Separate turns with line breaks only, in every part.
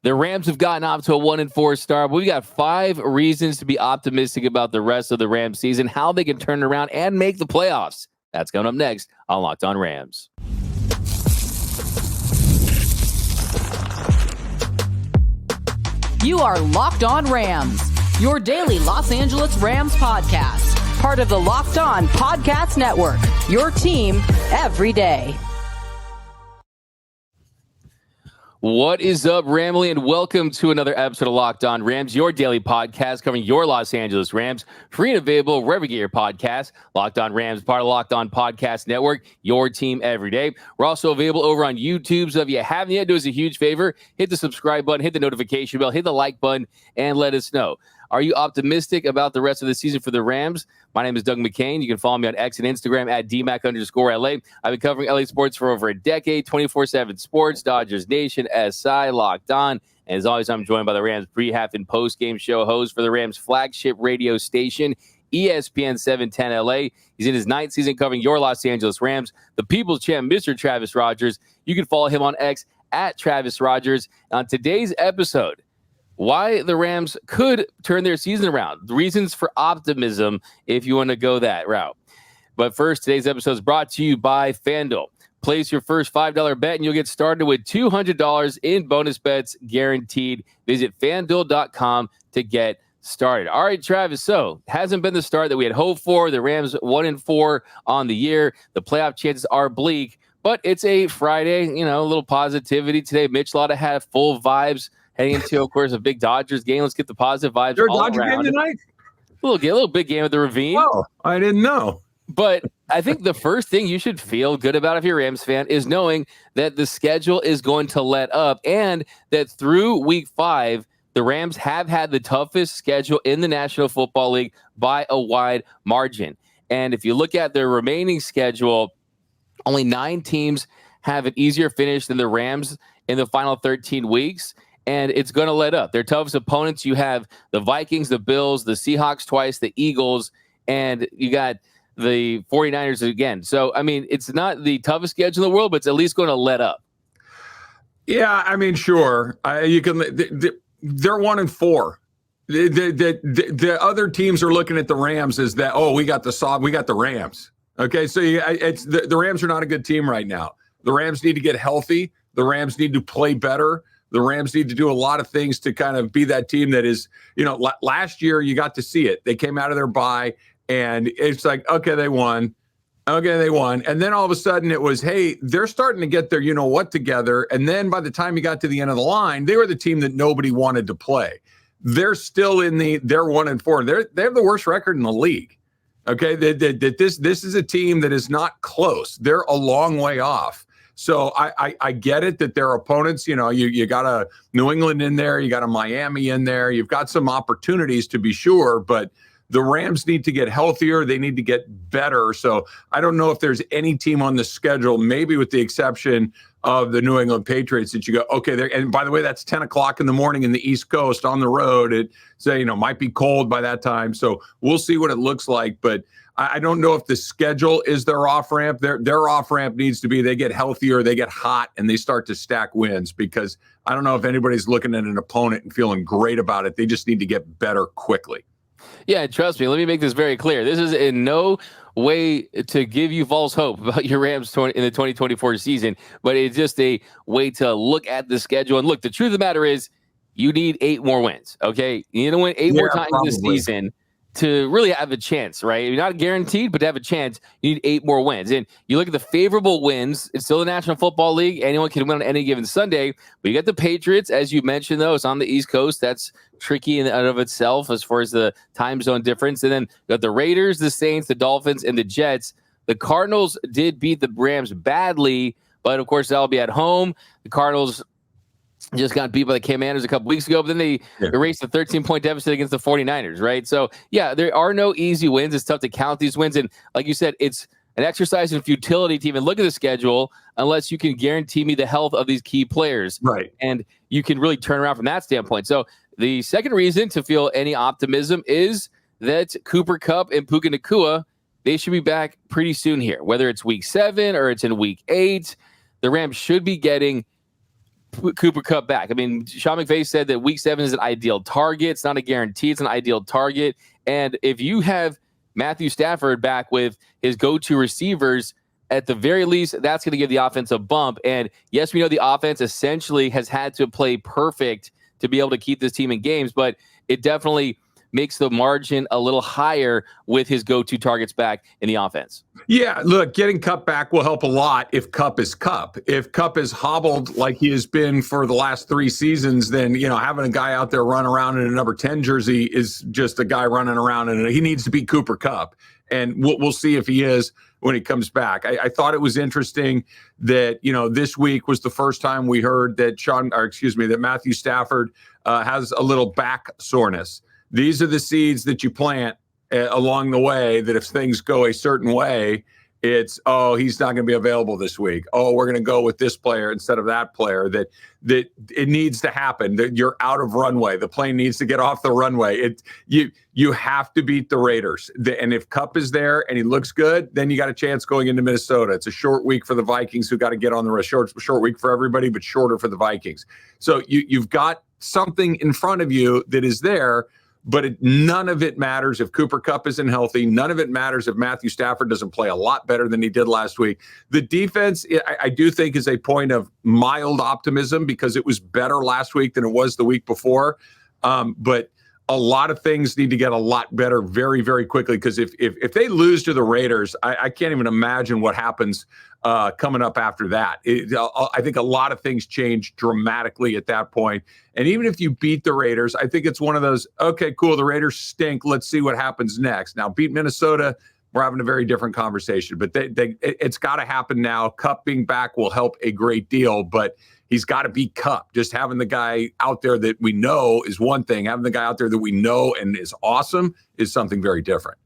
The Rams have gotten off to a 1-4 start, but we got 5 reasons to be optimistic about the rest of the Rams season, how they can turn it around and make the playoffs. That's coming up next on Locked On Rams.
You are Locked On Rams, your daily Los Angeles Rams podcast. Part of the Locked On Podcast Network, your team every day.
What is up, Ramley, and welcome to another episode of Locked On Rams, your daily podcast covering your Los Angeles Rams, free and available wherever you get your podcasts. Locked On Rams, part of the Locked On Podcast Network, your team every day. We're also available over on YouTube, so if you haven't yet, do us a huge favor, hit the subscribe button, hit the notification bell, hit the like button, and let us know. Are you optimistic about the rest of the season for the Rams? My name is Doug McCain. You can follow me on X and Instagram at DMAC_LA. I've been covering LA sports for over a decade, 24/7 sports, Dodgers Nation, SI, Locked On. And as always, I'm joined by the Rams pre-half and post-game show host for the Rams flagship radio station, ESPN 710 LA. He's in his 9th season covering your Los Angeles Rams. The People's Champ, Mr. Travis Rogers. You can follow him on X at Travis Rogers. On today's episode, why the Rams could turn their season around. The reasons for optimism, if you want to go that route. But first, today's episode is brought to you by FanDuel. Place your first $5 bet and you'll get started with $200 in bonus bets guaranteed. Visit FanDuel.com to get started. All right, Travis, so hasn't been the start that we had hoped for. The Rams 1-4 on the year. The playoff chances are bleak, but it's a Friday, a little positivity today. Mitch Lotta had full vibes heading into, of course, a big Dodgers game. Let's get the positive vibes
There's
all
a Dodger
around.
game tonight?
A little big game at the Ravine.
Oh, I didn't know.
But I think the first thing you should feel good about if you're a Rams fan is knowing that the schedule is going to let up and that through week 5, the Rams have had the toughest schedule in the National Football League by a wide margin. And if you look at their remaining schedule, only 9 teams have an easier finish than the Rams in the final 13 weeks. And it's going to let up. Their toughest opponents, you have the Vikings, the Bills, the Seahawks twice, the Eagles, and you got the 49ers again. So, I mean, it's not the toughest schedule in the world, but it's at least going to let up.
Yeah, I mean, sure. You can. They're 1-4. The other teams are looking at the Rams as that. Oh, we got the Rams. Okay, so it's the Rams are not a good team right now. The Rams need to get healthy. The Rams need to play better. The Rams need to do a lot of things to kind of be that team that is, last year you got to see it. They came out of their bye and it's like, okay, they won. And then all of a sudden it was, hey, they're starting to get their what together. And then by the time you got to the end of the line, they were the team that nobody wanted to play. They're still they're 1-4. They have the worst record in the league. Okay, this is a team that is not close. They're a long way off. So I get it that their opponents, you got a New England in there, you got a Miami in there, you've got some opportunities to be sure, but the Rams need to get healthier. They need to get better. So I don't know if there's any team on the schedule, maybe with the exception of the New England Patriots, that you go, okay, there. And by the way, that's 10 o'clock in the morning in the East Coast on the road. It might be cold by that time. So we'll see what it looks like. But I don't know if the schedule is their off ramp. Their off ramp needs to be they get healthier, they get hot, and they start to stack wins, because I don't know if anybody's looking at an opponent and feeling great about it. They just need to get better quickly.
Yeah, trust me. Let me make this very clear. This is in no way to give you false hope about your Rams in the 2024 season, but it's just a way to look at the schedule. And look, the truth of the matter is you need 8 more wins, okay? You need to win 8 more times this season to really have a chance, right? You're not guaranteed, but to have a chance, you need 8 more wins. And you look at the favorable wins, it's still the National Football League. Anyone can win on any given Sunday. But you got the Patriots, as you mentioned, though. It's on the East Coast. That's tricky in and of itself as far as the time zone difference. And then you got the Raiders, the Saints, the Dolphins, and the Jets. The Cardinals did beat the Rams badly, but, of course, that'll be at home. The Cardinals just got beat by the Commanders a couple weeks ago, but then they erased the 13-point deficit against the 49ers, right? So, yeah, there are no easy wins. It's tough to count these wins. And like you said, it's an exercise in futility to even look at the schedule unless you can guarantee me the health of these key players.
Right.
And you can really turn around from that standpoint. So the second reason to feel any optimism is that Cooper Kupp and Puka Nacua, they should be back pretty soon here, whether it's week 7 or it's in week 8. The Rams should be getting Cooper Kupp back. I mean, Sean McVay said that week 7 is an ideal target. It's not a guarantee. It's an ideal target. And if you have Matthew Stafford back with his go-to receivers, at the very least, that's going to give the offense a bump. And yes, we know the offense essentially has had to play perfect to be able to keep this team in games, but it definitely makes the margin a little higher with his go-to targets back in the offense.
Yeah, look, getting Kupp back will help a lot if Kupp is Kupp. If Kupp is hobbled like he has been for the last 3 seasons, then, having a guy out there run around in a number 10 jersey is just a guy running around, and he needs to be Cooper Kupp. And we'll see if he is when he comes back. I thought it was interesting that, this week was the first time we heard that that Matthew Stafford has a little back soreness. These are the seeds that you plant along the way, that if things go a certain way, it's, he's not going to be available this week. We're going to go with this player instead of that player. That it needs to happen. That you're out of runway. The plane needs to get off the runway. You have to beat the Raiders. And if Kupp is there and he looks good, then you got a chance going into Minnesota. It's a short week for the Vikings, who got to get on the rest. Short week for everybody, but shorter for the Vikings. So you've got something in front of you that is there. But none of it matters if Cooper Kupp isn't healthy. None of it matters if Matthew Stafford doesn't play a lot better than he did last week. The defense, I do think, is a point of mild optimism because it was better last week than it was the week before. But a lot of things need to get a lot better very, very quickly, because if they lose to the Raiders, I can't even imagine what happens coming up after that. I think a lot of things change dramatically at that point. And even if you beat the Raiders, I think it's one of those, okay, cool, the Raiders stink. Let's see what happens next. Now, beat Minnesota, we're having a very different conversation. But it's got to happen now. Kupp being back will help a great deal, but he's got to be Kupp. Just having the guy out there that we know is one thing. Having the guy out there that we know and is awesome is something very different.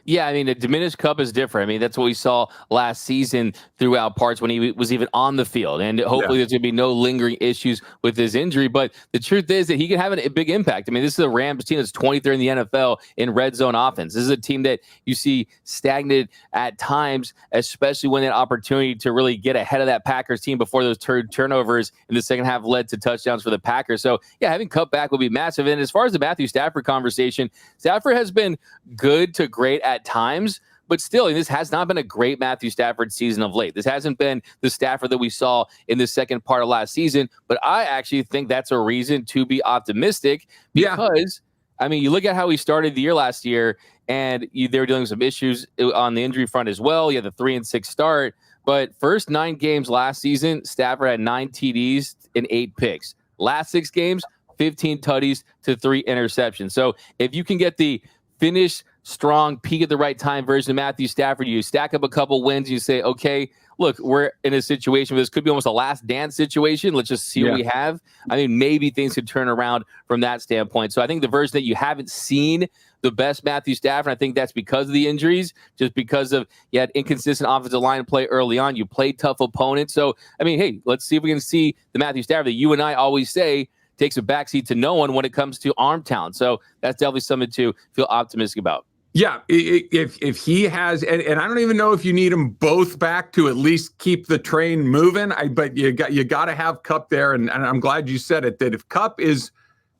Yeah, I mean, a diminished Kupp is different. I mean, that's what we saw last season throughout parts when he was even on the field. And hopefully there's going to be no lingering issues with his injury. But the truth is that he can have a big impact. I mean, this is a Rams team that's 23rd in the NFL in red zone offense. This is a team that you see stagnant at times, especially when that opportunity to really get ahead of that Packers team before those turnovers in the second half led to touchdowns for the Packers. So, yeah, having Kupp back will be massive. And as far as the Matthew Stafford conversation, Stafford has been good to great at times, but still, this has not been a great Matthew Stafford season of late. This hasn't been the Stafford that we saw in the second part of last season, but I actually think that's a reason to be optimistic because, I mean, you look at how he started the year last year, and they were dealing with some issues on the injury front as well. You had the 3-6 start, but first 9 games last season, Stafford had 9 TDs and 8 picks. Last 6 games, 15 tutties to 3 interceptions. So if you can get the finish strong, peak at the right time version of Matthew Stafford, you stack up a couple wins, you say, okay, look, we're in a situation where this could be almost a last dance situation. Let's just see what we have. I mean, maybe things could turn around from that standpoint. So I think the version that you haven't seen the best Matthew Stafford, I think that's because of the injuries, just because of you had inconsistent offensive line play early on. You played tough opponents. So, I mean, hey, let's see if we can see the Matthew Stafford that you and I always say takes a backseat to no one when it comes to arm talent. So that's definitely something to feel optimistic about.
Yeah, if he has, and I don't even know if you need them both back to at least keep the train moving. But you got to have Kupp there, and I'm glad you said it. That if Kupp is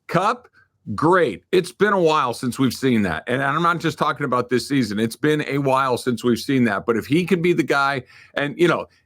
Kupp, great. It's been a while since we've seen that, and I'm not just talking about this season. It's been a while since we've seen that. But if he can be the guy, and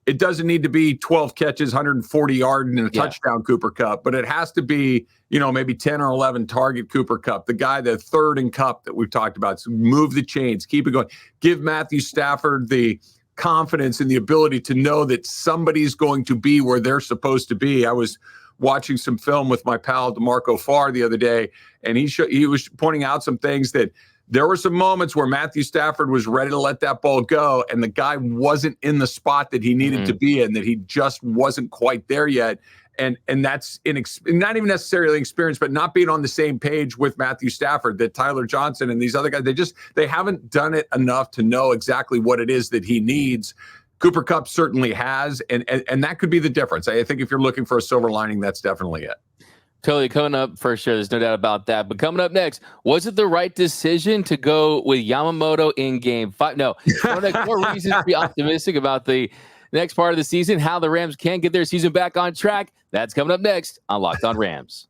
it doesn't need to be 12 catches, 140 yards, and a touchdown Cooper Kupp, but it has to be, maybe 10 or 11 target Cooper Kupp, the guy, the third in Kupp that we've talked about. So move the chains, keep it going. Give Matthew Stafford the confidence and the ability to know that somebody's going to be where they're supposed to be. I was watching some film with my pal DeMarco Farr the other day, and he was pointing out some things that there were some moments where Matthew Stafford was ready to let that ball go, and the guy wasn't in the spot that he needed to be in, that he just wasn't quite there yet. And that's not even necessarily experience, but not being on the same page with Matthew Stafford, that Tyler Johnson and these other guys, they haven't done it enough to know exactly what it is that he needs. Cooper Kupp certainly has, and that could be the difference. I think if you're looking for a silver lining, that's definitely it.
Totally coming up for sure. There's no doubt about that. But coming up next, was it the right decision to go with Yamamoto in Game 5? No. More reasons to be optimistic about the next part of the season, how the Rams can get their season back on track. That's coming up next on Locked On Rams.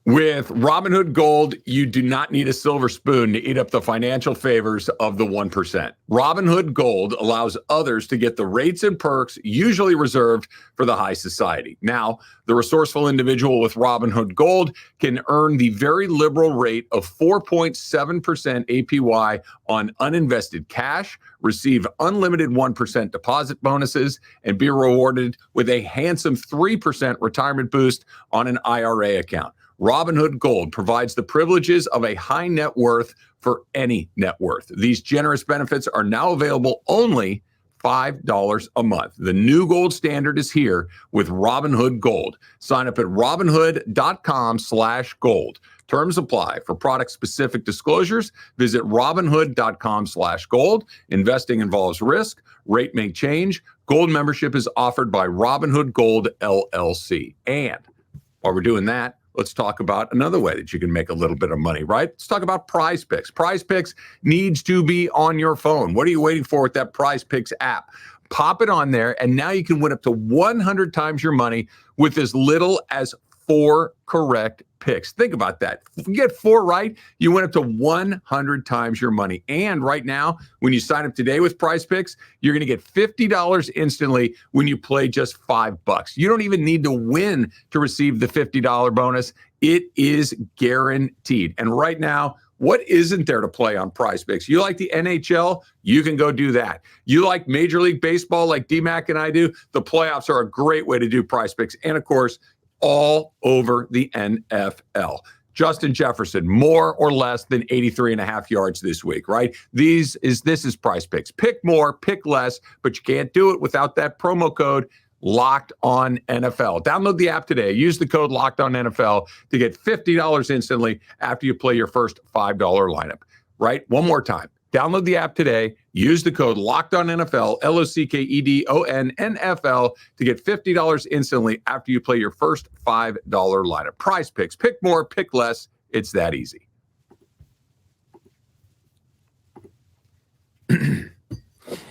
With Robinhood Gold, you do not need a silver spoon to eat up the financial favors of the 1%. Robinhood Gold allows others to get the rates and perks usually reserved for the high society. Now, the resourceful individual with Robinhood Gold can earn the very liberal rate of 4.7% APY on uninvested cash, receive unlimited 1% deposit bonuses, and be rewarded with a handsome 3% retirement boost on an IRA account. Robinhood Gold provides the privileges of a high net worth for any net worth. These generous benefits are now available only $5 a month. The new gold standard is here with Robinhood Gold. Sign up at robinhood.com/gold. Terms apply. For product-specific disclosures, visit robinhood.com/gold. Investing involves risk. Rate may change. Gold membership is offered by Robinhood Gold LLC. And while we're doing that, let's talk about another way that you can make a little bit of money, right? Let's talk about Prize Picks. Prize Picks needs to be on your phone. What are you waiting for with that Prize Picks app? Pop it on there, and now you can win up to 100 times your money with as little as 4 correct picks. Think about that. If you get 4 right, you win up to 100 times your money. And right now, when you sign up today with Prize Picks, you're going to get $50 instantly when you play just $5. You don't even need to win to receive the $50 bonus. It is guaranteed. And right now, what isn't there to play on Prize Picks? You like the NHL? You can go do that. You like Major League Baseball like D-Mac and I do? The playoffs are a great way to do Prize Picks. And of course, all over the NFL. Justin Jefferson, more or less than 83.5 yards this week, right? This is Prize Picks. Pick more, pick less, but you can't do it without that promo code Locked On NFL. Download the app today. Use the code Locked On NFL to get $50 instantly after you play your first $5 lineup, right? One more time. Download the app today. Use the code Locked On NFL, LOCKEDON NFL, to get $50 instantly after you play your first $5 lineup. Prize Picks. Pick more, pick less. It's that easy.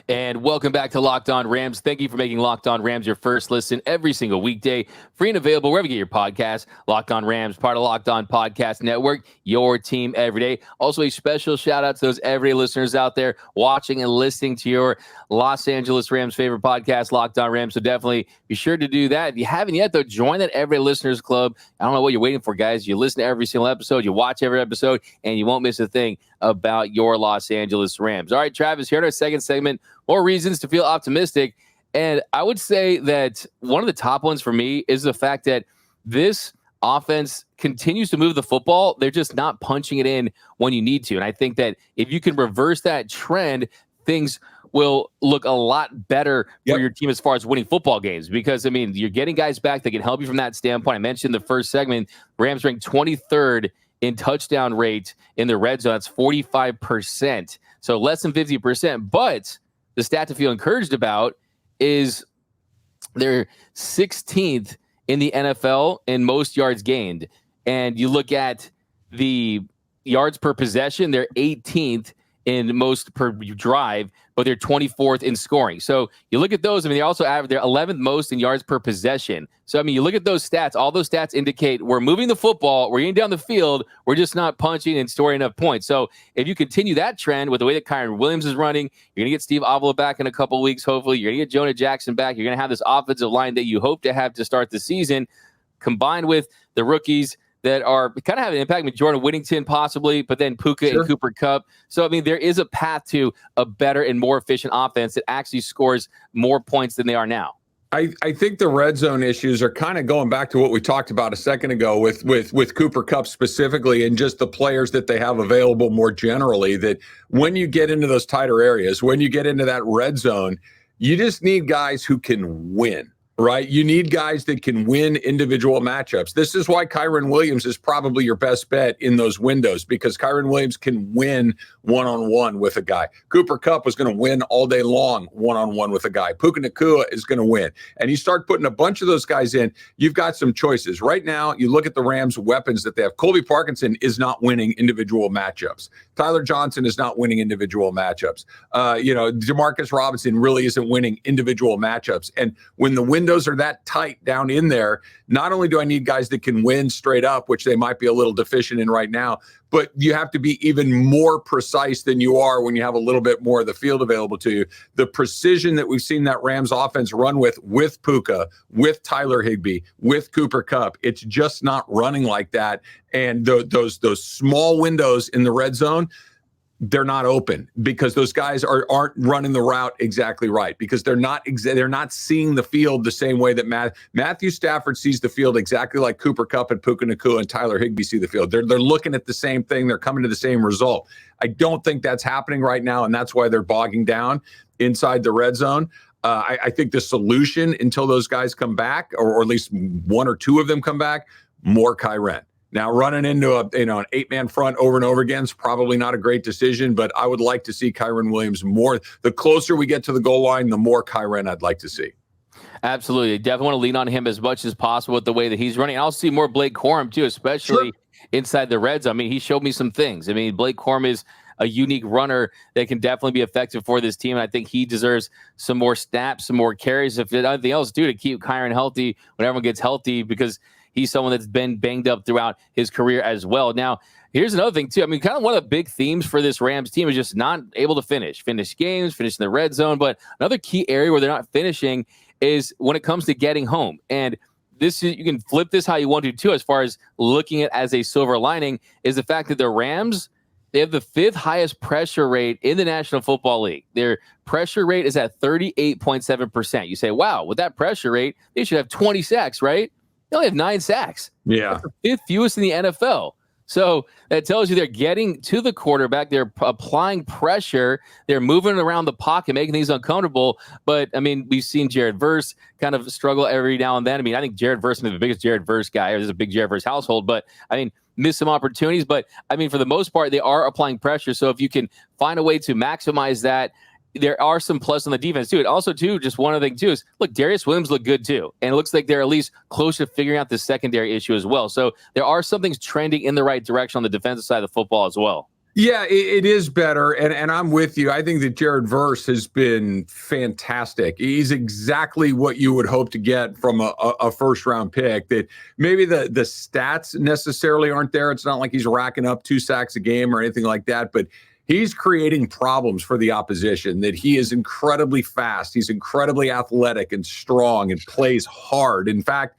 And welcome back to Locked On Rams. Thank you for making Locked On Rams your first listen every single weekday. Free and available wherever you get your podcasts. Locked On Rams, part of Locked On Podcast Network, your team every day. Also, a special shout out to those everyday listeners out there watching and listening to your Los Angeles Rams favorite podcast, Locked On Rams. So definitely be sure to do that. If you haven't yet, though, join that Everyday Listeners Club. I don't know what you're waiting for, guys. You listen to every single episode, you watch every episode, and you won't miss a thing about your Los Angeles Rams. All right, Travis, here in our second segment, more reasons to feel optimistic. And I would say that one of the top ones for me is the fact that this offense continues to move the football. They're just not punching it in when you need to. And I think that if you can reverse that trend, things will look a lot better for your team as far as winning football games. Because, I mean, you're getting guys back that can help you from that standpoint. I mentioned the first segment, Rams ranked 23rd in touchdown rate in the red zone. That's 45%. So less than 50%. But the stat to feel encouraged about is they're 16th in the NFL in most yards gained. And you look at the yards per possession, they're 18th in most per drive, but they're 24th in scoring. So you look at those, I mean, they also average, they're 11th most in yards per possession. So, I mean, you look at those stats, all those stats indicate we're moving the football, we're getting down the field, we're just not punching and storing enough points. So if you continue that trend with the way that Kyron Williams is running, you're going to get Steve Avila back in a couple of weeks, hopefully. You're going to get Jonah Jackson back. You're going to have this offensive line that you hope to have to start the season, combined with the rookies that are kind of having an impact with Jordan Whittington possibly, but then Puka and Cooper Kupp. So, I mean, there is a path to a better and more efficient offense that actually scores more points than they are now.
I think the red zone issues are kind of going back to what we talked about a second ago with Cooper Kupp specifically, and just the players that they have available more generally, that when you get into those tighter areas, when you get into that red zone, you just need guys who can win. right? You need guys that can win individual matchups. This is why Kyren Williams is probably your best bet in those windows, because Kyren Williams can win one-on-one with a guy. Cooper Kupp was going to win all day long one-on-one with a guy. Puka Nacua is going to win. And you start putting a bunch of those guys in, you've got some choices. Right now, you look at the Rams' weapons that they have. Colby Parkinson is not winning individual matchups. Tyler Johnson is not winning individual matchups. Demarcus Robinson really isn't winning individual matchups. And when the windows are that tight down in there, not only do I need guys that can win straight up, which they might be a little deficient in right now, but you have to be even more precise than you are when you have a little bit more of the field available to you. The precision that we've seen that Rams offense run with Puka, with Tyler Higbee, with Cooper Kupp, it's just not running like that. And those small windows in the red zone, they're not open because those guys aren't running the route exactly right, because they're not seeing the field the same way that Matthew Stafford sees the field exactly like Cooper Kupp and Puka Nacua and Tyler Higbee see the field. They're looking at the same thing. They're coming to the same result. I don't think that's happening right now, and that's why they're bogging down inside the red zone. I think the solution until those guys come back, or at least one or two of them come back, more Kyren. Now, running into an 8-man front over and over again is probably not a great decision, but I would like to see Kyren Williams more. The closer we get to the goal line, the more Kyren I'd like to see.
Absolutely. Definitely want to lean on him as much as possible with the way that he's running. I'll see more Blake Corum, too, especially inside the red zone. I mean, he showed me some things. I mean, Blake Corum is a unique runner that can definitely be effective for this team. And I think he deserves some more snaps, some more carries, if nothing else, to keep Kyren healthy when everyone gets healthy, because he's someone that's been banged up throughout his career as well. Now, here's another thing, too. I mean, kind of one of the big themes for this Rams team is just not able to finish games, finish in the red zone. But another key area where they're not finishing is when it comes to getting home. And this is, you can flip this how you want to, too, as far as looking at as a silver lining, is the fact that the Rams, they have the 5th highest pressure rate in the National Football League. Their pressure rate is at 38.7%. You say, wow, with that pressure rate, they should have 20 sacks, right? They only have 9 sacks.
Yeah.
That's the 5th fewest in the NFL. So that tells you they're getting to the quarterback. They're applying pressure. They're moving around the pocket, making things uncomfortable. But, I mean, we've seen Jared Verse kind of struggle every now and then. I mean, I think Jared Verse is the biggest Jared Verse guy. There's a big Jared Verse household. But, I mean, miss some opportunities. But, I mean, for the most part, they are applying pressure. So if you can find a way to maximize that, there are some plus on the defense, too. And also, too, just one other thing, too, is, look, Darius Williams looked good, too. And it looks like they're at least close to figuring out the secondary issue as well. So there are some things trending in the right direction on the defensive side of the football as well.
Yeah, it is better. And I'm with you. I think that Jared Verse has been fantastic. He's exactly what you would hope to get from a first-round pick. That maybe the stats necessarily aren't there. It's not like he's racking up 2 sacks a game or anything like that. But he's creating problems for the opposition, that he is incredibly fast. He's incredibly athletic and strong and plays hard. In fact,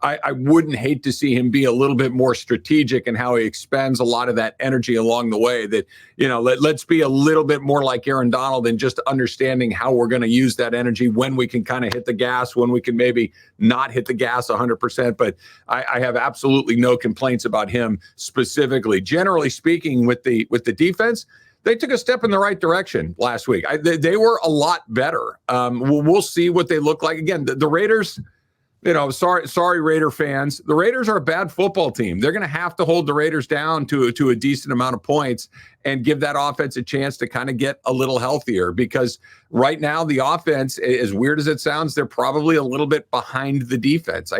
I wouldn't hate to see him be a little bit more strategic in how he expends a lot of that energy along the way. That, let's be a little bit more like Aaron Donald in just understanding how we're going to use that energy, when we can kind of hit the gas, when we can maybe not hit the gas 100%. But I have absolutely no complaints about him specifically. Generally speaking, with the defense, they took a step in the right direction last week. They were a lot better. We'll see what they look like. Again, the Raiders, sorry, Raider fans. The Raiders are a bad football team. They're going to have to hold the Raiders down to a decent amount of points and give that offense a chance to kind of get a little healthier, because right now the offense, as weird as it sounds, they're probably a little bit behind the defense. I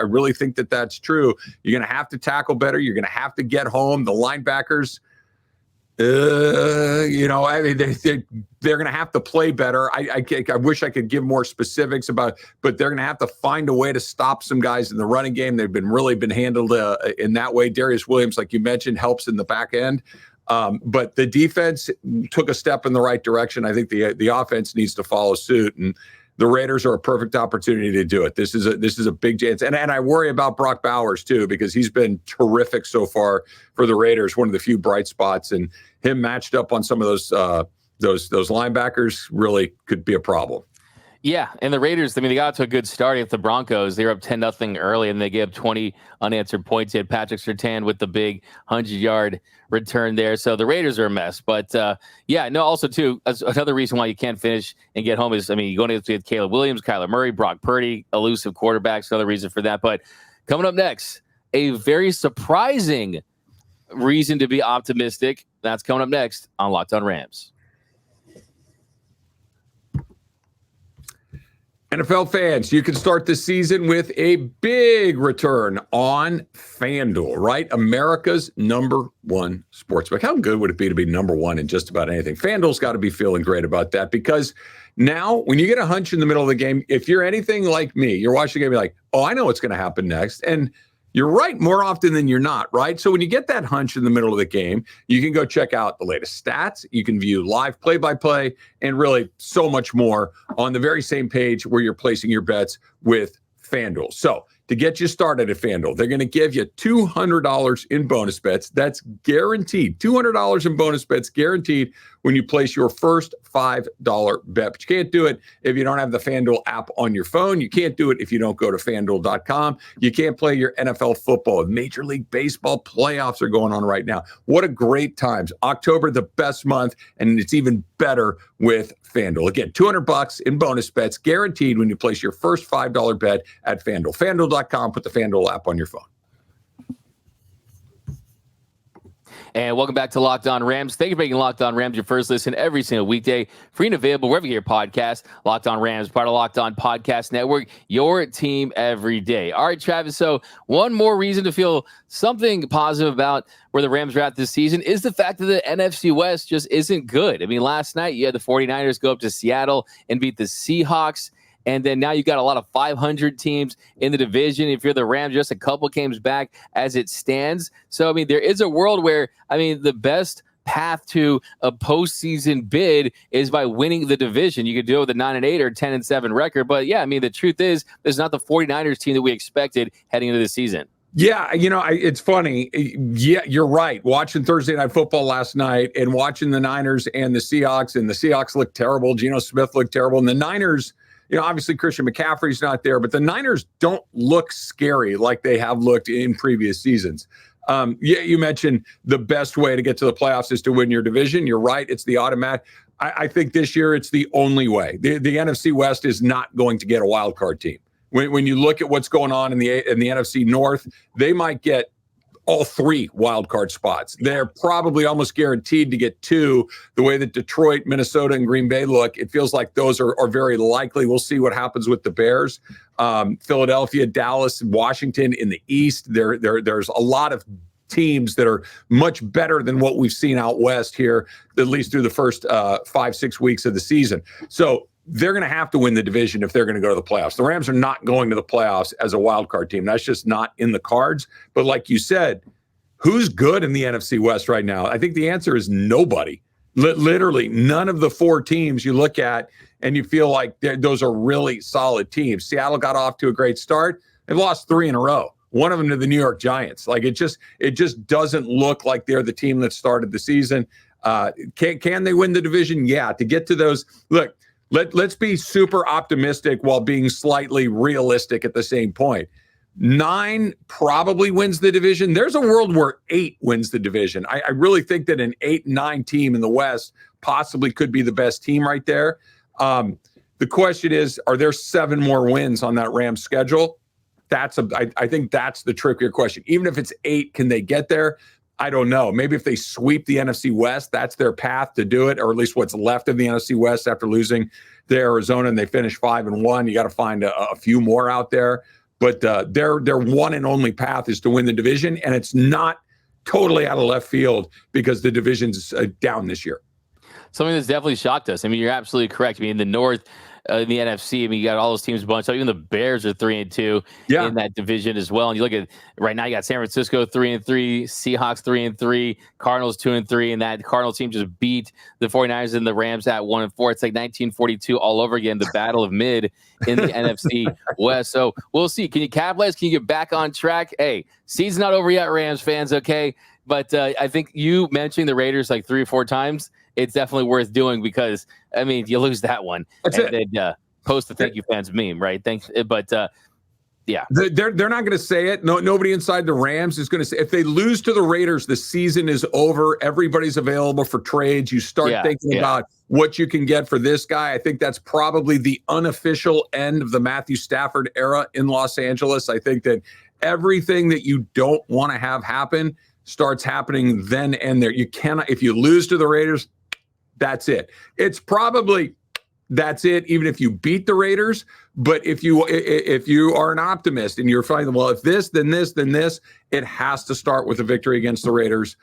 really think that that's true. You're going to have to tackle better. You're going to have to get home. The linebackers, they're going to have to play better. I wish I could give more specifics about, but they're going to have to find a way to stop some guys in the running game. They've been handled in that way. Darius Williams, like you mentioned, helps in the back end. But the defense took a step in the right direction. I think the offense needs to follow suit, and the Raiders are a perfect opportunity to do it. This is a big chance. And I worry about Brock Bowers too, because he's been terrific so far for the Raiders, one of the few bright spots, and him matched up on some of those linebackers really could be a problem.
Yeah, and the Raiders, I mean, they got to a good start against the Broncos. They were up 10-0 early, and they gave up 20 unanswered points. They had Patrick Surtain with the big 100-yard return there. So the Raiders are a mess. But, also, too, another reason why you can't finish and get home is, I mean, you're going to get Caleb Williams, Kyler Murray, Brock Purdy, elusive quarterbacks, another reason for that. But coming up next, a very surprising reason to be optimistic. That's coming up next on Locked On Rams.
NFL fans, you can start the season with a big return on FanDuel, right? America's number one sportsbook. How good would it be to be number one in just about anything? FanDuel's got to be feeling great about that, because now when you get a hunch in the middle of the game, if you're anything like me, you're watching the game, you're like, oh, I know what's going to happen next. And you're right more often than you're not, right? So when you get that hunch in the middle of the game, you can go check out the latest stats. You can view live play-by-play and really so much more on the very same page where you're placing your bets with FanDuel. So to get you started at FanDuel, they're going to give you $200 in bonus bets. That's guaranteed. $200 in bonus bets guaranteed when you place your first $5 bet. But you can't do it if you don't have the FanDuel app on your phone. You can't do it if you don't go to FanDuel.com. You can't play your NFL football. Major League Baseball playoffs are going on right now. What a great times. October, the best month, and it's even better with FanDuel. Again, $200 in bonus bets guaranteed when you place your first $5 bet at FanDuel. FanDuel.com. Put the FanDuel app on your phone.
And welcome back to Locked On Rams. Thank you for making Locked On Rams your first listen every single weekday. Free and available wherever you get your podcast. Locked On Rams, part of Locked On Podcast Network, your team every day. All right, Travis, so one more reason to feel something positive about where the Rams are at this season is the fact that the NFC West just isn't good. I mean, last night you had the 49ers go up to Seattle and beat the Seahawks. And then now you've got a lot of 500 teams in the division. If you're the Rams, just a couple games back as it stands. So, I mean, there is a world where, I mean, the best path to a postseason bid is by winning the division. You could do it with a 9-8 or 10-7 record. But, yeah, I mean, the truth is, it's not the 49ers team that we expected heading into the season.
Yeah, it's funny. Yeah, you're right. Watching Thursday Night Football last night and watching the Niners and the Seahawks looked terrible. Geno Smith looked terrible. And the Niners, obviously Christian McCaffrey's not there, but the Niners don't look scary like they have looked in previous seasons. You mentioned the best way to get to the playoffs is to win your division. You're right. It's the automatic. I think this year it's the only way. The NFC West is not going to get a wild card team. When you look at what's going on in the NFC North, they might get all three wild card spots. They're probably almost guaranteed to get two. The way that Detroit, Minnesota, and Green Bay look, it feels like those are very likely. We'll see what happens with the Bears. Philadelphia, Dallas, Washington in the East. There's a lot of teams that are much better than what we've seen out west here, at least through the first 5-6 weeks of the season. So they're going to have to win the division if they're going to go to the playoffs. The Rams are not going to the playoffs as a wild card team. That's just not in the cards. But like you said, who's good in the NFC West right now? I think the answer is nobody. Literally none of the four teams you look at and you feel like those are really solid teams. Seattle got off to a great start. They've lost 3 in a row. One of them to the New York Giants. Like it just doesn't look like they're the team that started the season. Can they win the division? Yeah. To get to those, look, Let's be super optimistic while being slightly realistic at the same point. 9 probably wins the division. There's a world where 8 wins the division. I really think that an 8-9 team in the West possibly could be the best team right there. The question is, are there 7 more wins on that Rams schedule? I think that's the trickier question. Even if it's 8, can they get there? I don't know. Maybe if they sweep the NFC West, that's their path to do it, or at least what's left of the NFC West after losing to Arizona and they finish 5-1. You got to find a few more out there. But their one and only path is to win the division, and it's not totally out of left field because the division's down this year.
Something that's definitely shocked us. I mean, you're absolutely correct. I mean, in the North, in the NFC, I mean, you got all those teams bunched up. Even the Bears are 3-2 in that division as well. And you look at right now, you got San Francisco 3-3, Seahawks 3-3, Cardinals 2-3, and that Cardinals team just beat the 49ers and the Rams at 1-4. It's like 1942 all over again, the battle of mid in the NFC West. So we'll see. Can you capitalize? Can you get back on track? Hey, season's not over yet, Rams fans, okay? But I think you mentioning the Raiders like 3 or 4 times, it's definitely worth doing because, I mean, you lose that one.
That's it.
post the thank you fans meme, right? Thanks, but yeah,
they're not going to say it. No, nobody inside the Rams is going to say. If they lose to the Raiders, the season is over. Everybody's available for trades. You start thinking about what you can get for this guy. I think that's probably the unofficial end of the Matthew Stafford era in Los Angeles. I think that everything that you don't want to have happen starts happening then and there. You cannot. If you lose to the Raiders, that's it. It's probably. That's it. Even if you beat the Raiders, but if you are an optimist and you're finding, well, if this, then this, then this, it has to start with a victory against the Raiders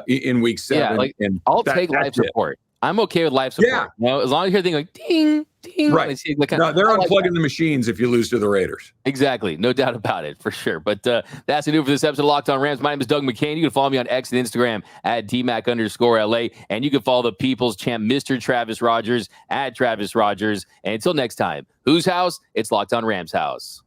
in Week 7.
Yeah, I'll take live support. I'm okay with live support. Yeah. As long as you're thinking like ding, ding.
Right. No, they're unplugging the machines if you lose to the Raiders.
Exactly. No doubt about it, for sure. But that's the new for this episode of Locked On Rams. My name is Doug McCain. You can follow me on X and Instagram at DMac_LA. And you can follow the people's champ, Mr. Travis Rogers, at Travis Rogers. And until next time, whose house? It's Locked On Rams house.